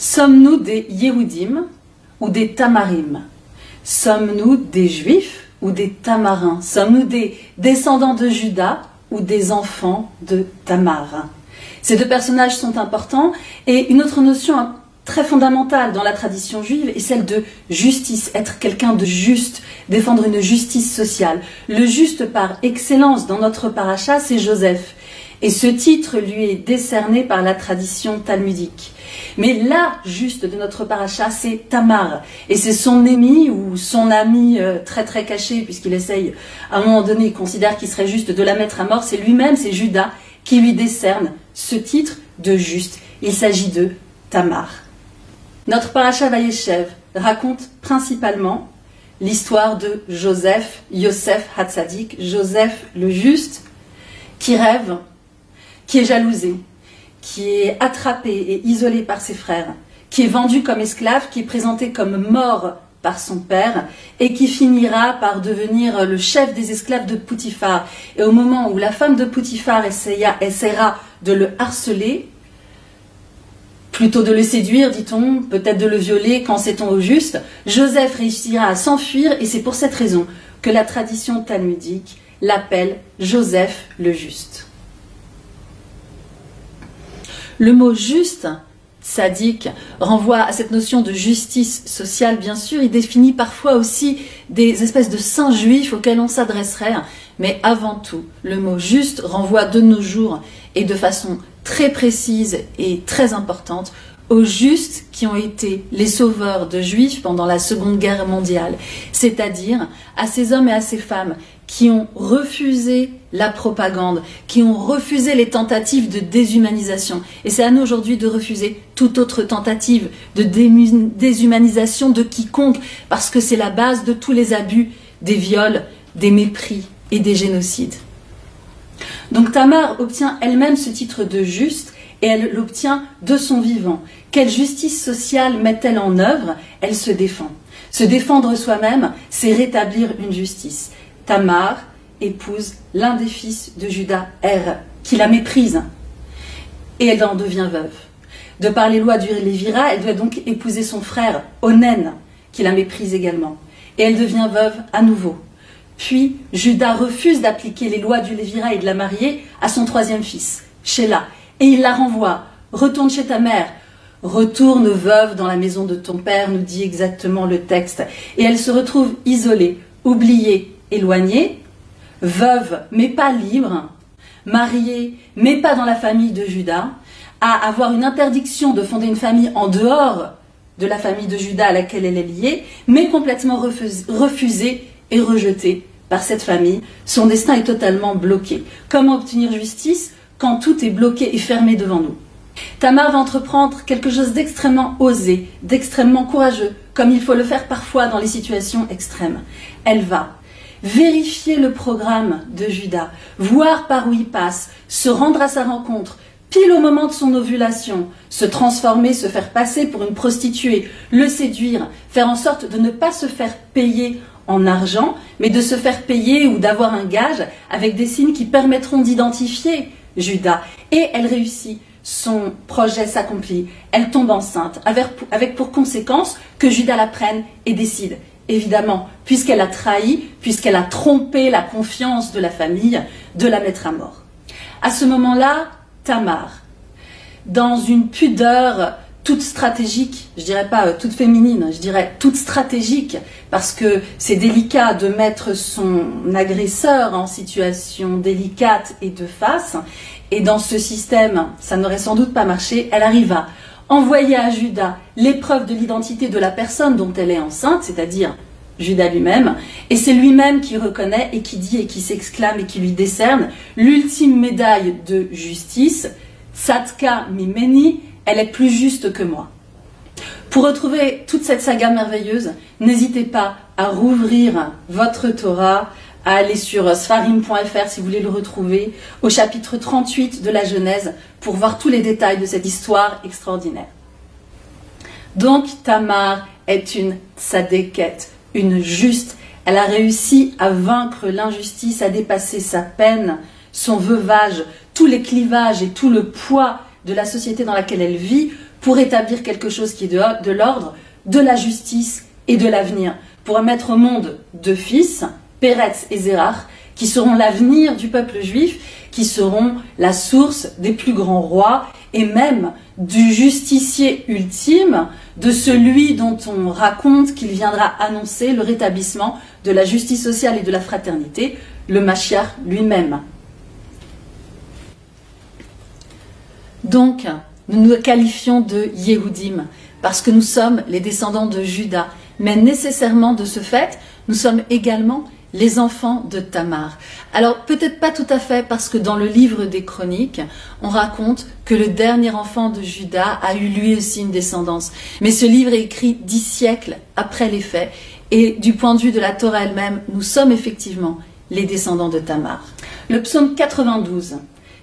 Sommes-nous des Yéhoudim ou des Tamarim? Sommes-nous des Juifs ou des Tamarins? Sommes-nous des descendants de Juda ou des enfants de Tamar? Ces deux personnages sont importants, et une autre notion très fondamentale dans la tradition juive est celle de justice, être quelqu'un de juste, défendre une justice sociale. Le juste par excellence dans notre paracha, c'est Joseph. Et ce titre lui est décerné par la tradition talmudique. Mais la juste de notre paracha, c'est Tamar. Et c'est son ennemi ou son ami très très caché, puisqu'il essaye, à un moment donné, il considère qu'il serait juste de la mettre à mort. C'est lui-même, c'est Judas, qui lui décerne ce titre de juste. Il s'agit de Tamar. Notre paracha Vayeshev raconte principalement l'histoire de Joseph, Yosef Hatzadik, Joseph le juste, qui rêve, qui est jalousé, qui est attrapé et isolé par ses frères, qui est vendu comme esclave, qui est présenté comme mort par son père et qui finira par devenir le chef des esclaves de Potiphar. Et au moment où la femme de Potiphar essaiera de le harceler, plutôt de le séduire, dit-on, peut-être de le violer, quand sait-on au juste, Joseph réussira à s'enfuir, et c'est pour cette raison que la tradition talmudique l'appelle Joseph le juste. Le mot juste, sadique, renvoie à cette notion de justice sociale, bien sûr. Il définit parfois aussi des espèces de saints juifs auxquels on s'adresserait. Mais avant tout, le mot juste renvoie de nos jours, et de façon très précise et très importante, aux justes qui ont été les sauveurs de juifs pendant la Seconde Guerre mondiale. C'est-à-dire à ces hommes et à ces femmes qui ont refusé la propagande, qui ont refusé les tentatives de déshumanisation. Et c'est à nous aujourd'hui de refuser toute autre tentative de déshumanisation de quiconque, parce que c'est la base de tous les abus, des viols, des mépris et des génocides. Donc Tamar obtient elle-même ce titre de juste, et elle l'obtient de son vivant. Quelle justice sociale met-elle en œuvre? Elle se défend. Se défendre soi-même, c'est rétablir une justice. Tamar épouse l'un des fils de Juda, qui la méprise, et elle en devient veuve. De par les lois du Lévira, elle doit donc épouser son frère, Onen, qui la méprise également. Et elle devient veuve à nouveau. Puis, Juda refuse d'appliquer les lois du Lévira et de la marier à son troisième fils, Sheila. Et il la renvoie. Retourne chez ta mère. Retourne veuve dans la maison de ton père, nous dit exactement le texte. Et elle se retrouve isolée, oubliée, éloignée, veuve mais pas libre, mariée mais pas dans la famille de Juda, à avoir une interdiction de fonder une famille en dehors de la famille de Juda à laquelle elle est liée, mais complètement refusée et rejetée par cette famille. Son destin est totalement bloqué. Comment obtenir justice quand tout est bloqué et fermé devant nous? Tamar va entreprendre quelque chose d'extrêmement osé, d'extrêmement courageux, comme il faut le faire parfois dans les situations extrêmes. Elle va vérifier le programme de Juda, voir par où il passe, se rendre à sa rencontre, pile au moment de son ovulation, se transformer, se faire passer pour une prostituée, le séduire, faire en sorte de ne pas se faire payer en argent, mais de se faire payer ou d'avoir un gage avec des signes qui permettront d'identifier Juda. Et elle réussit. Son projet s'accomplit. Elle tombe enceinte, avec pour conséquence que Juda la prenne et décide, évidemment, puisqu'elle a trahi, puisqu'elle a trompé la confiance de la famille, de la mettre à mort. À ce moment-là, Tamar, dans une pudeur toute stratégique, je dirais pas toute féminine, je dirais toute stratégique, parce que c'est délicat de mettre son agresseur en situation délicate et de face, et dans ce système, ça n'aurait sans doute pas marché. Elle arrive à envoyer à Juda l'épreuve de l'identité de la personne dont elle est enceinte, c'est-à-dire Juda lui-même, et c'est lui-même qui reconnaît et qui dit et qui s'exclame et qui lui décerne l'ultime médaille de justice, Tzadka Mimeni, elle est plus juste que moi. Pour retrouver toute cette saga merveilleuse, n'hésitez pas à rouvrir votre Torah, à aller sur sfarim.fr si vous voulez le retrouver, au chapitre 38 de la Genèse, pour voir tous les détails de cette histoire extraordinaire. Donc Tamar est une tzadéket, une juste. Elle a réussi à vaincre l'injustice, à dépasser sa peine, son veuvage, tous les clivages et tout le poids de la société dans laquelle elle vit, pour établir quelque chose qui est de l'ordre, de la justice et de l'avenir, pour mettre au monde deux fils, Péretz et Zérach, qui seront l'avenir du peuple juif, qui seront la source des plus grands rois et même du justicier ultime, de celui dont on raconte qu'il viendra annoncer le rétablissement de la justice sociale et de la fraternité, le Mashiach lui-même. Donc, nous nous qualifions de Yehudim, parce que nous sommes les descendants de Juda, mais nécessairement de ce fait, nous sommes également les enfants de Tamar. Alors, peut-être pas tout à fait, parce que dans le livre des Chroniques, on raconte que le dernier enfant de Juda a eu lui aussi une descendance. Mais ce livre est écrit 10 siècles après les faits, et du point de vue de la Torah elle-même, nous sommes effectivement les descendants de Tamar. Le psaume 92,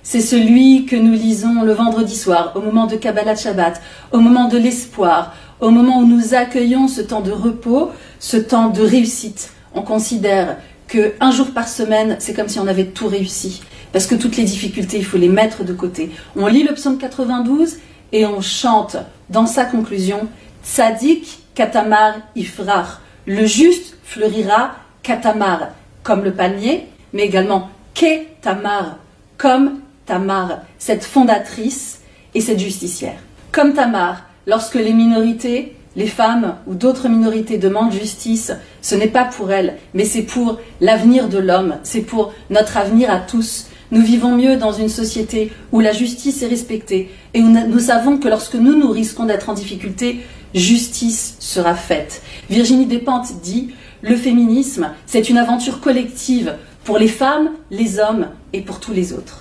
c'est celui que nous lisons le vendredi soir, au moment de Kabbalat Shabbat, au moment de l'espoir, au moment où nous accueillons ce temps de repos, ce temps de réussite. On considère qu'un jour par semaine, c'est comme si on avait tout réussi. Parce que toutes les difficultés, il faut les mettre de côté. On lit le psaume 92 et on chante dans sa conclusion « Tzadik katamar ifrach ». Le juste fleurira katamar, comme le palmier, mais également ke tamar, comme Tamar, cette fondatrice et cette justicière. Comme Tamar, lorsque les minorités, les femmes ou d'autres minorités demandent justice, ce n'est pas pour elles, mais c'est pour l'avenir de l'homme, c'est pour notre avenir à tous. Nous vivons mieux dans une société où la justice est respectée et où nous savons que lorsque nous risquons d'être en difficulté, justice sera faite. Virginie Despentes dit « Le féminisme, c'est une aventure collective pour les femmes, les hommes et pour tous les autres ».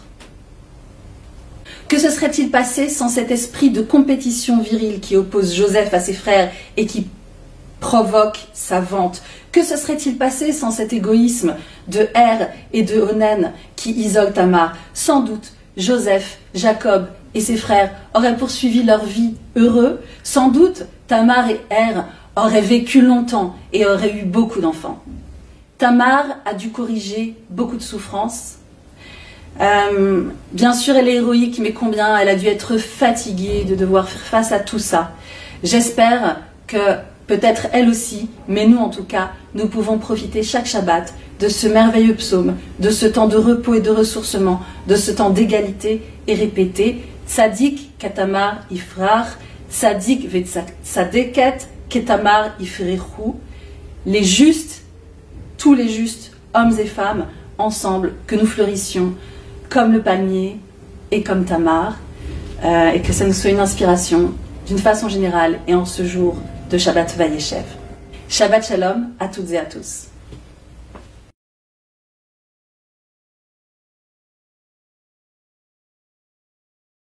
Que se serait-il passé sans cet esprit de compétition virile qui oppose Joseph à ses frères et qui provoque sa vente? Que se serait-il passé sans cet égoïsme de Er et de Onen qui isole Tamar? Sans doute, Joseph, Jacob et ses frères auraient poursuivi leur vie heureux. Sans doute, Tamar et Er auraient vécu longtemps et auraient eu beaucoup d'enfants. Tamar a dû corriger beaucoup de souffrances. Bien sûr, elle est héroïque, mais combien elle a dû être fatiguée de devoir faire face à tout ça. J'espère que peut-être elle aussi, mais nous en tout cas, nous pouvons profiter chaque Shabbat de ce merveilleux psaume, de ce temps de repos et de ressourcement, de ce temps d'égalité et répéter Tzadik katamar ifrach, Tzadik vetzadeket ketamar ifrechu. Les justes, tous les justes, hommes et femmes, ensemble, que nous fleurissions comme le palmier et comme Tamar, et que ça nous soit une inspiration d'une façon générale et en ce jour de Shabbat Vayeshev. Shabbat Shalom à toutes et à tous.